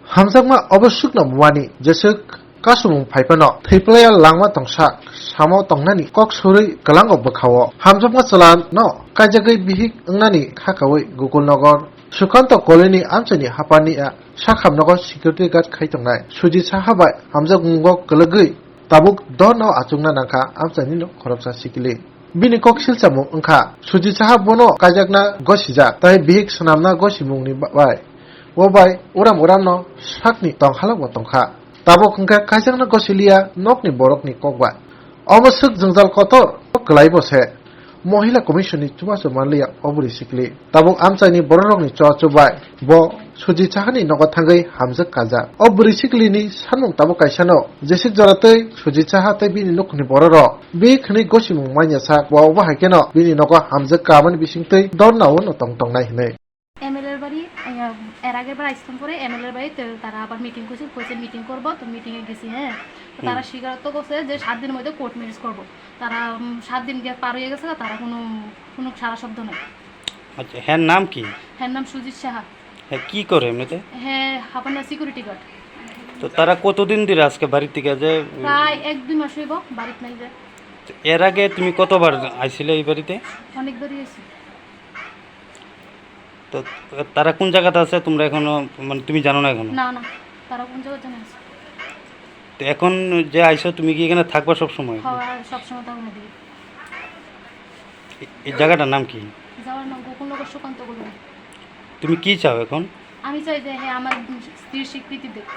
Hamzakma obosukna muani jesuk kasumung phaipano theiplaya langma tongsa samo tongnani kok surui galango bokhawo hamjakma chalan no kaijagai bihik ungnani khakawai Gokulnagar Sukanto koloni amchani hapani a sakhamnago security guard khaitongnai suji sahabai hamjakmungo galagui tabuk dono achungna nangkha amchani no khoroksa sikili bini kok silchamung wngkha suji saha bono kaijakna gosijak tai bihik swnamna gosimungni bai wobai uram no sakni tonghalakbo tongkha tabuk wngkha kaijakna gosilia nokni borokni kokba obosuk jungjal kotor klaibo se Mohila Commissioni chubaso manliya oburi sikli tabuk amchani bororokni chubai bo suji chahani nogo thangai hamjak kaja oburi sikli ni sanmung tabuk kaisano jesik joratei suji chaha tei bini nokni bororo bi khni gosimung manya sak bo bahakeno bini nogo hamjak kamani bisingtei dornawo no tongtongnai hinai এমএলএর বাড়ি এর আগের বার আইসলাম করে এমএলএর বাড়িতে তারা আবার meeting করছে meeting করবো তো মিটিংয়ে গেছি হ্যাঁ তো তারা স্বীকারোক্ত করছে যে 7 দিনের মধ্যে কোর্ট ম্যারেজ করবো তারা 7 দিন গিয়ে পার হয়ে গেছে তারা কোনো সারা শব্দ নেই আচ্ছা হ্যাঁ নাম কি হ্যাঁ নাম সুজিত সাহা হ্যাঁ কি করে এমনিতে হ্যাঁ হাপানা সিকিউরিটি গার্ড তো তারা কতদিন ধরে আজকে বাড়ি থেকে যে প্রায় 1-2 মাস হইব বাড়িতে নাই যে এর আগে তুমি কতবার আইছিলে এই বাড়িতে অনেকবারই এসেছি তো তারা কোন জায়গাতে আছে তোমরা এখনো মানে তুমি জানো না এখনো না তারা কোন জায়গায় জানে আছে তো এখন যে আইছো তুমি কি এখানে থাকবা সব সময় হ্যাঁ সব সময় তাও নদী এই জায়গাটার নাম কি যাওয়ার নাম গোকুলনগর সুকান্ত বলুন তুমি কি চাও এখন আমি চাই যে হ্যাঁ আমার স্ত্রীর স্বীকৃতি দেখ